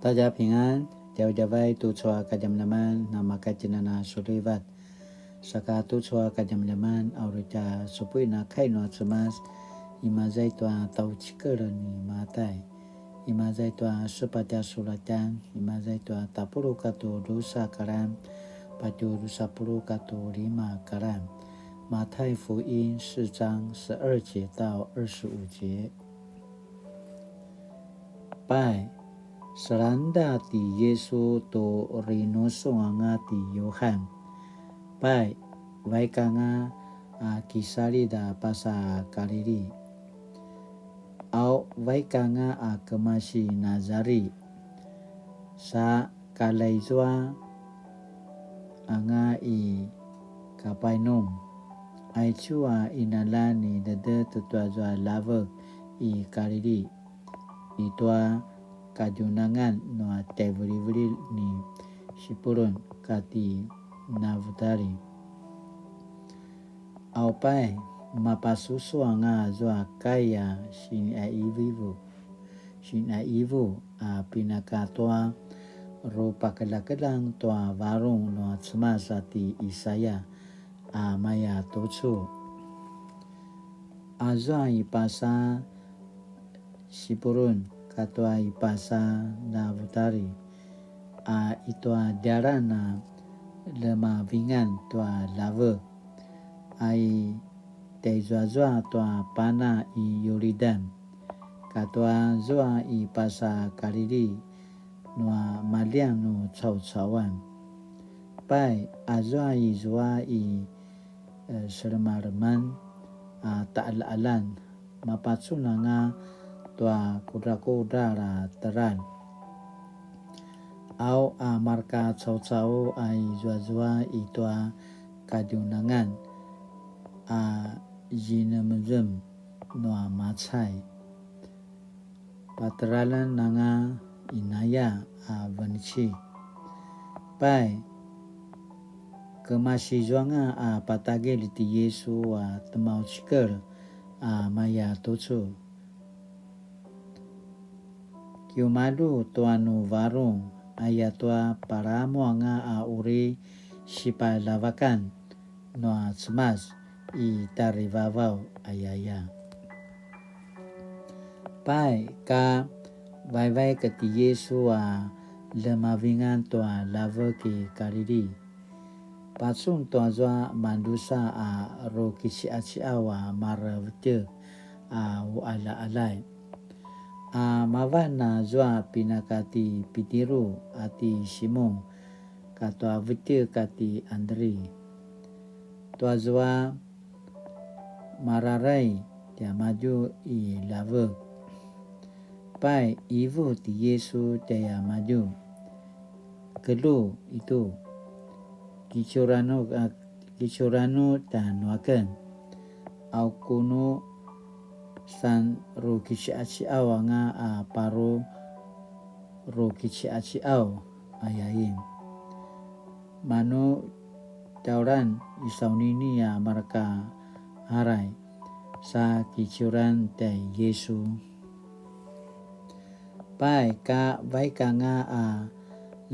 大家平安，Jawai tu chua kajam-laman nama kajinana surivat. Saka tu chua kajam-laman aurita supui na kaino tsumas imazai tua tau chikere ni matai. Imazai tua supatya suratan, imazai tua tapuru katu dosa karam, patu dosa puru katu 5karam. 马太福音4章12节到25节。拜。Seranda ti Yesu to rinoso nga ti Yohan. Pai, vaika nga kisari da pasa Galili. Au vaika nga kemasi Nazari. Sa kalaizwa nga i Kapainum. Ai chua inalani dede tetua zwa lava i Galili. Itua kajunangan no tevuri-vuri ni sipurun kati navutari. Aupai mapasusu nga zwa kaya sin aivu pinakatoa ro pakalakelang toa varung no tsmasa ti Isaya maya tochu. Azwa ipasa sipurun katoa ipasa navutari itoa darana lema vingan toa lava ai teizwa toa pana i Yoridan katoa zwa ipasa Galili noa malian no chau-chauan. Pai azwa i zwa i seremareman ta'al-alan mapatsuna nga tua kuda-kuda la teran. Au marka cau-cau ai zua-zua itua kajunangan jinemezem noa macai. Pateralan nanga inaya vanci. Pai kemasi zuanga patage liti Yesu temau ciker maya tocu. Kiumadu tuanu varung ayatua paramu nga uri sipa lavakan noa semas i tarivavau ayaya. Pai ka vai keti Yesu lemavingan tua lava ki Galili. Patsung tua zwa mandusa ro kisi-awa maravete ala-alai. Mavana zwa pinakati Pitiru ati Simon katoa vete kati Andri. Tua zwa mararai dia maju i lava. Pai ivu ti Yesu dia maju. Kelu itu kicorano dan wakan. Au kuno san ro kisi-awa nga paro ro kisi-awa ayain. Mano tauran isaunini marka harai sa kicuran te Yesu. Pai ka vaika nga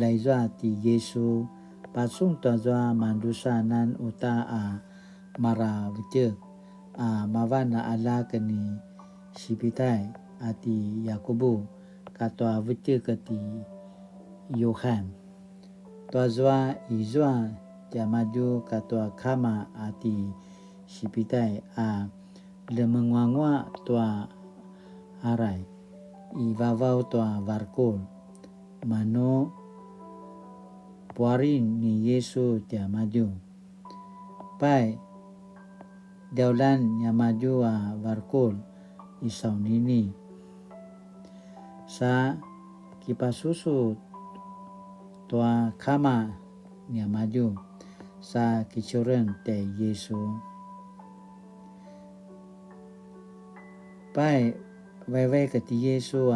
laizwa ti Yesu pasung tazwa mandusa nan uta mara vete mavana ala keni sipitai ati Yakobo katoa vete kati Yohan. Tazwa izwa dia maju katoa kama ati sipitai lemengwangwa toa harai ivavau toa varkol mano puarin ni Yesu dia maju. Pai daulan yang maju varkol isaunini sa kipasusu toa kama yang maju sa kicuran te Yesu. Pai vai keti Yesu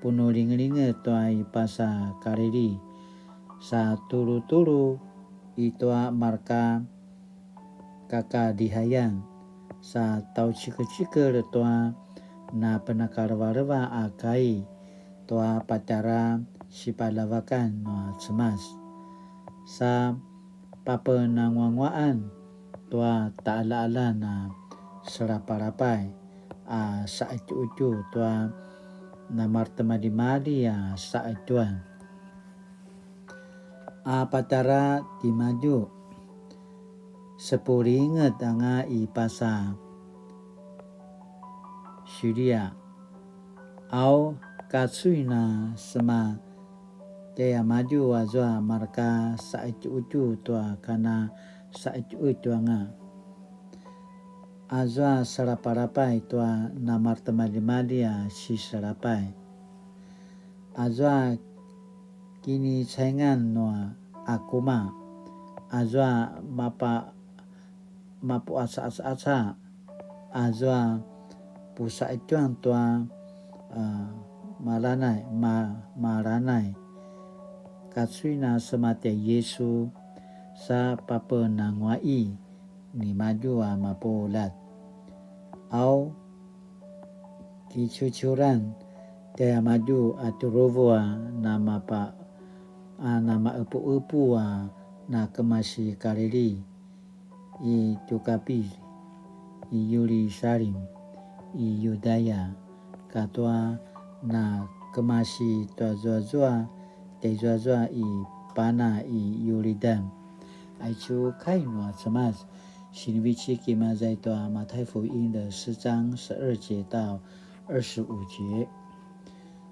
puno ling-linga toa ipasa Galili sa turu-turu itoa marka kaka dihayang sa tau cika-cika toa na penakarwa-rewa akai toa pacara sipalavakan no cemas sa papenangwangwaan tua taala-ala na seraparapai sa itu tua na martamadi-madi sa ituan patara di maju sepuringat anga ipasa Syria au katsui na sema Jaya maju wazwa marka sa itu tua kana sa itu anga azwa saraparapai tua na martamadi-madi si sarapai azwa kini saingan noa akuma azwa mapu asa azwa pusa ituan tua maranai katsui na semate Yesu sa papenangwai ni maju mapolat au kicucuran Jaya maju aturovo nama epu na kemasi kariri i tukapi i Yerusalem i Yudaya katwa na kemasi tuazua i pana i Yoridan aichu kainwa cemas Shinvichi kimazai tua马太福音的10章12节到25节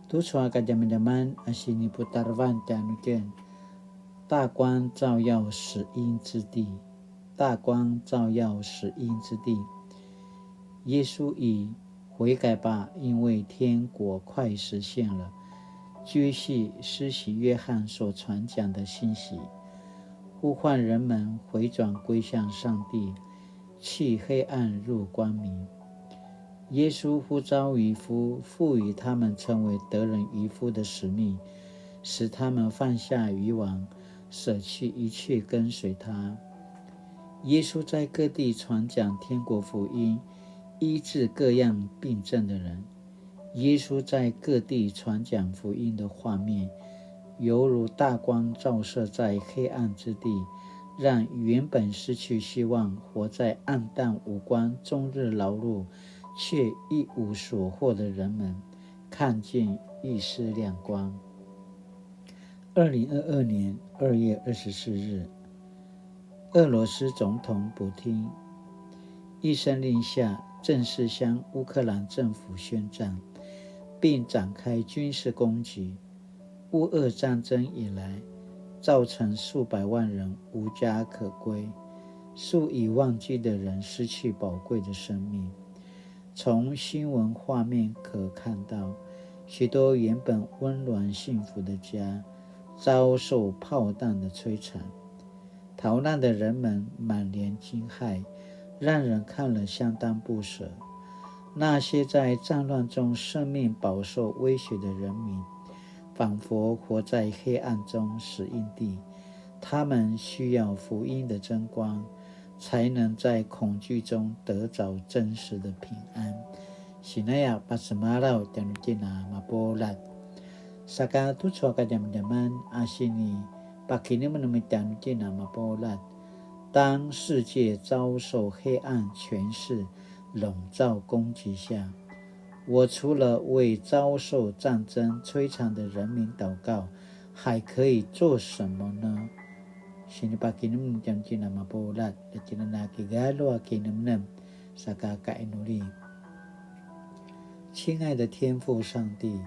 读出kajam-jaman asini putarvan tianuken 大光照耀死荫之地大光照耀死荫之地耶稣以悔改吧因为天国快实现了接续施洗约翰所传讲的信息呼唤人们回转归向上帝弃黑暗入光明耶稣呼召渔夫赋予他们成为得人渔夫的使命使他们放下渔网舍弃一切跟随他耶稣在各地传讲天国福音医治各样病症的人耶稣在各地传讲福音的画面犹如大光照射在黑暗之地让原本失去希望活在暗淡无光终日劳碌却一无所获的人们看见一丝亮光2022年2月24日俄罗斯总统普丁一声令下正式向乌克兰政府宣战并展开军事攻击乌俄战争以来造成数百万人无家可归数以万计的人失去宝贵的生命从新闻画面可看到许多原本温暖幸福的家遭受炮弹的摧残逃难的人们满脸惊骇让人看了相当不舍那些在战乱中生命饱受威胁的人民仿佛活在黑暗中死荫地他们需要福音的真光才能在恐惧中得着真实的平安 Sinaya pasmaraw tianukina mapolat saka tutswa kajam-jaman asini pakinimenumi tianukina mapolat当世界遭受黑暗权势笼罩攻击下我除了为遭受战争摧残的人民祷告还可以做什么呢 Sinipakinum tianukina mapolat Latinana kigalo akinum saka kainuli 亲爱的天父上帝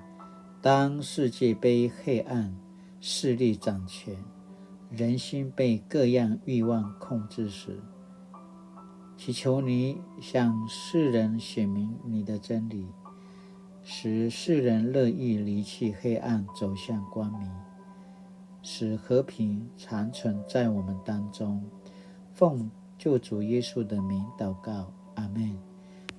当世界被黑暗势力掌权人心被各样欲望控制时祈求你向世人显明你的真理使世人乐意离弃黑暗走向光明使和平长存在我们当中奉救主耶稣的名祷告阿们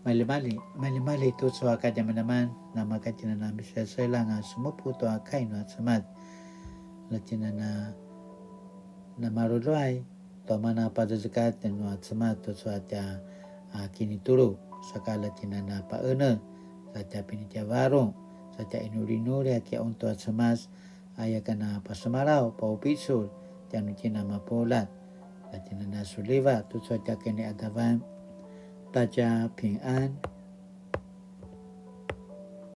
Mali-mali tu suwa kajam-jaman nama kajinana bisa selanga sumupu tu kainwa semat latinana nama ruluai to mana pada zakat dan wa semat tu suwa ta kini tulu sakala tinana paena saja pinitia warung saja inuri-nuri kia untuk semas ayakana pasamarao paupisul janucina mapolat kajana suliva tu chua jakene adavan taja 平安